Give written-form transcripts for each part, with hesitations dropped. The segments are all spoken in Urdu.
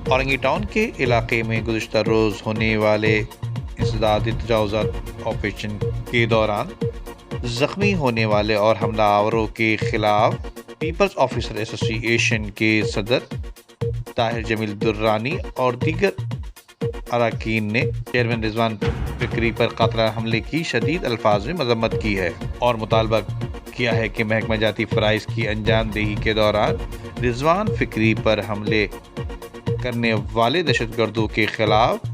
اورنگی ٹاؤن کے علاقے میں گزشتہ روز ہونے والے انسدادی تجاوزات آپریشن کے دوران زخمی ہونے والے اور حملہ آوروں کے خلاف پیپلز آفیسر ایسوسی ایشن کے صدر طاہر جمیل درانی اور دیگر اراکین نے چیئرمین رضوان فکری پر قاتلانہ حملے کی شدید الفاظ میں مذمت کی ہے اور مطالبہ کیا ہے کہ محکمہ جاتی فرائض کی انجام دہی کے دوران رضوان فکری پر حملے کرنے والے دہشت گردوں کے خلاف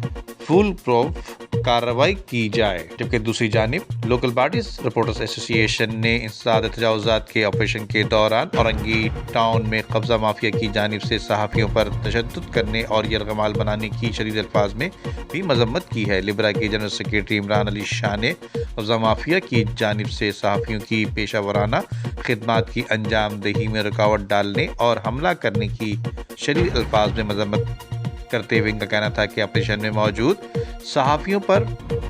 فل پروف کارروائی کی جائے، جبکہ دوسری جانب لوکل باڈیز رپورٹرز ایسوسی ایشن نے انسداد تجاوزات کے آپریشن کے دوران اورنگی ٹاؤن میں قبضہ مافیا کی جانب سے صحافیوں پر تشدد کرنے اور یرغمال بنانے کی شدید الفاظ میں بھی مذمت کی ہے۔ لبرا کے جنرل سیکریٹری عمران علی شاہ نے قبضہ مافیا کی جانب سے صحافیوں کی پیشہ ورانہ خدمات کی انجام دہی میں رکاوٹ ڈالنے اور حملہ کرنے کی شدید الفاظ میں مذمت کرتے ہوئے ان کا کہنا تھا کہ آپریشن میں موجود صحافیوں پر،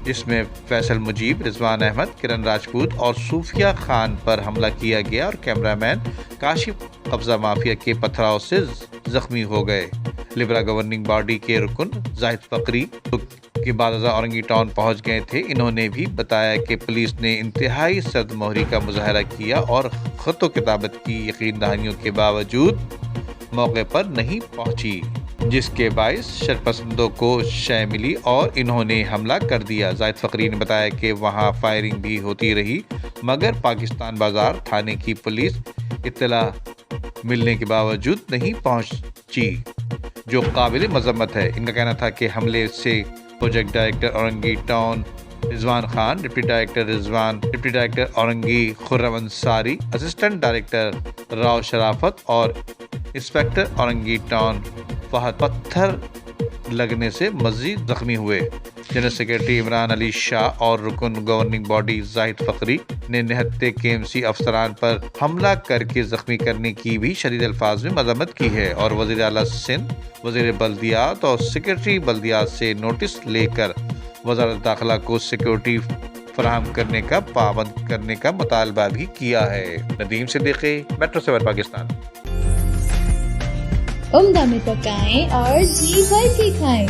جس میں فیصل مجیب، رضوان احمد، کرن راجپوت اور صوفیہ خان پر حملہ کیا گیا اور کیمرہ مین کاشف قبضہ مافیا کے پتھراؤ سے زخمی ہو گئے۔ لبرا گورننگ باڈی کے رکن زاہد فقری کے بعد ازاں اورنگی ٹاؤن پہنچ گئے تھے۔ انہوں نے بھی بتایا کہ پولیس نے انتہائی سرد مہری کا مظاہرہ کیا اور خط و کتابت کی یقین دہانیوں کے باوجود موقع پر نہیں پہنچی، جس کے باعث شرپسندوں کو شے ملی اور انہوں نے حملہ کر دیا۔ زاہد فقری نے بتایا کہ وہاں فائرنگ بھی ہوتی رہی مگر پاکستان بازار تھانے کی پولیس اطلاع ملنے کے باوجود نہیں پہنچی، جو قابل مذمت ہے۔ ان کا کہنا تھا کہ حملے سے پروجیکٹ ڈائریکٹر اورنگی ٹاؤن رضوان خان، ڈپٹی ڈائریکٹر اورنگی خرم انصاری، اسسٹنٹ ڈائریکٹر راؤ شرافت اور انسپکٹر اورنگی ٹاؤن فہد پتھر لگنے سے مزید زخمی ہوئے۔ جنرل سیکریٹری عمران علی شاہ اور رکن گورننگ باڈی زاہد فقری نے نہتے KMC افسران پر حملہ کر کے زخمی کرنے کی بھی شدید الفاظ میں مذمت کی ہے اور وزیر اعلیٰ سندھ، وزیر بلدیات اور سیکریٹری بلدیات سے نوٹس لے کر وزارت داخلہ کو سیکورٹی فراہم کرنے کا پابند کرنے کا مطالبہ بھی کیا ہے۔ ندیم صدیقی، میٹرو 7 پاکستان۔ عمدہ میں پکائیں اور جی بھر کے کھائیں۔